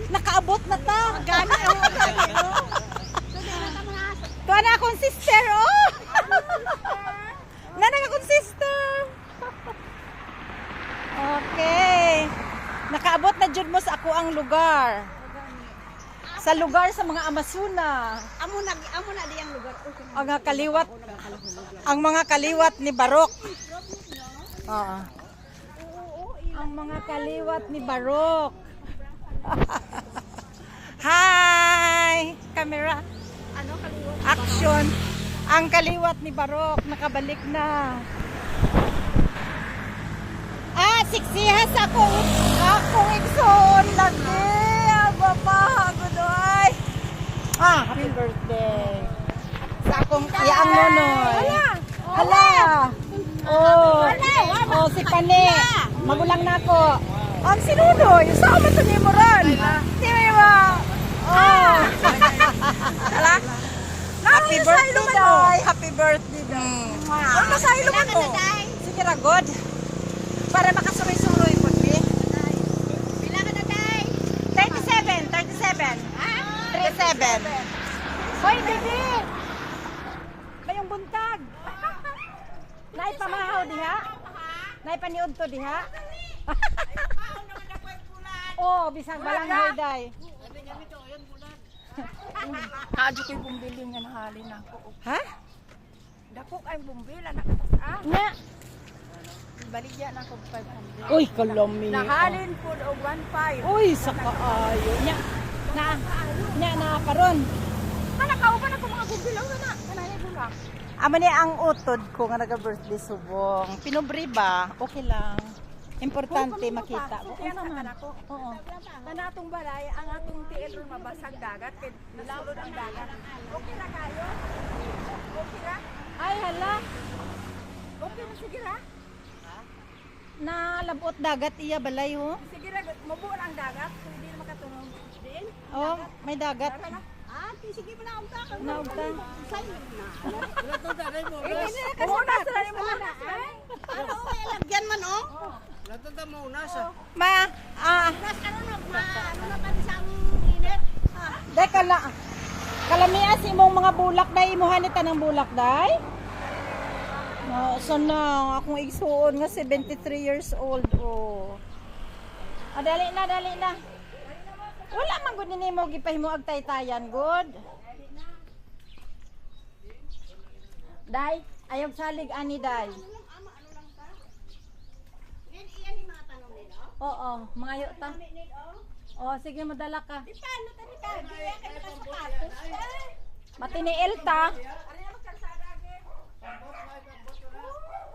nakaabot na ta. Gani ang gani. Tuwa na akong sister, oh. Nanang akong sister. Okay. Nakaabot na jud mo sa ako ang lugar. Sa lugar sa mga Amasuna. Amo na di ang lugar. Ang mga kaliwat ni Barok. Oo. Ang mga kaliwat ni Barok. Hi! Camera. Ano kaliwat? Action. Ang kaliwat ni Barok nakabalik na. Siksihas akong igsoon lagi. Babahagod ay. Happy birthday. Sa akong iyaang nonoy. Hala. Oh, si Pane. Magulang na ako. Ang sinunoy. Saan man ito ni Moran? Hindi ba? Oh. Hala. Happy birthday, Day. Happy birthday, Day. Ano masahilo mo to? Sige, ragod. Para makasuroy-suroy po, eh. Pila ka na, Day? 37. 37. 37. Hoy, Didi! Mayong buntag. Naipamahaw diha? Naipaniod to diha? Oh, bisang balanghoy, Day. Kadyo ko'y bumbilin nga nahalin ako. Ha? Dako ay bumbila nakatasa. Nga. Baligya na ko 500. Uy, kalami. Nahalin po og 1.5. Uy, sa kaayo. Nya na karon. Kana kauban ako mga bumbilaw na. Kanay bulak. Amo ni ang utod ko nga naga-birthday subong. Pinubri ba? Okay lang. Importante makita. Okay na kanako. Oo. Kana atong balay, ang atong tiil ron mabasag dagat kay nilawod ang dagat. Okay na kayo? Okay ra? Ay, hala. Okay na sige ra? Nalabot dagat iya balay ho. Sige ra, mabuo na ang dagat. So hindi na makatunog. Din? Oh, may dagat. Sige mo na ang taka. Naugta. Sayo na. Eh, Muna sa rin mo na. Ano, may lagyan man oh. Natanda mo una sa. Nas ano na pa sa init. Deka la. Kalamias imong mga bulak dai imuhan ni tanang bulak dai. No, so na akong igsuon nga 73 years old oh. Dali na. Wala man gud nimo gipahimo ag taytayan good. Dai, ayog salig ani dai. Iyan yung mga tanong nila. Oo, mga yuta. Oh, sige madala ka. Di paano tani ka? Di kaya ka nakasapatos. Matiniil ta. Ano yung magkalsada agi?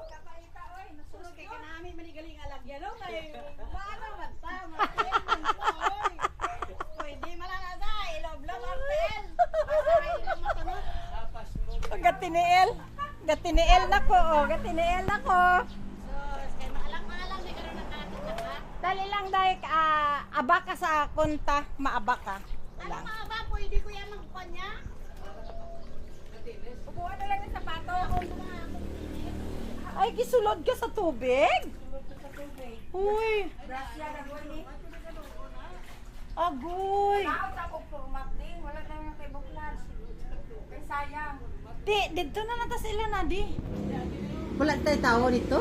Kapaita oy, nasulog kay kanami manigaling alagyan no kay paano man tama. Pwede malala iloblo martel. Gatiniil nako, oh, gatiniil nako. Kay maalang di karon nakatin na ka. Dali lang dai aba ka sa konta, maaba ka. Ano Lang. mga ba pwede ko yan magpanya? Upuan na lang ng sapato. Ay, gisulod ka sa tubig? Uy, Brasya na mo ni. agoy. Tao ta ko format din, wala na yung kay buklas. Kay sayang. Dito na lang ta sila na di. Wala tayo tao dito?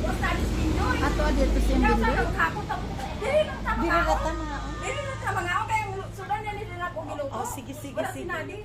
Basta alis pinjoy. Ato dito si Ikaw Mbindi. sa kapot ako. Dili lang ta Dili mga. na ta mga. Dili lang ta mga. Okay, sudan na nila ko giluto. Oh, sige. Wala sinadi.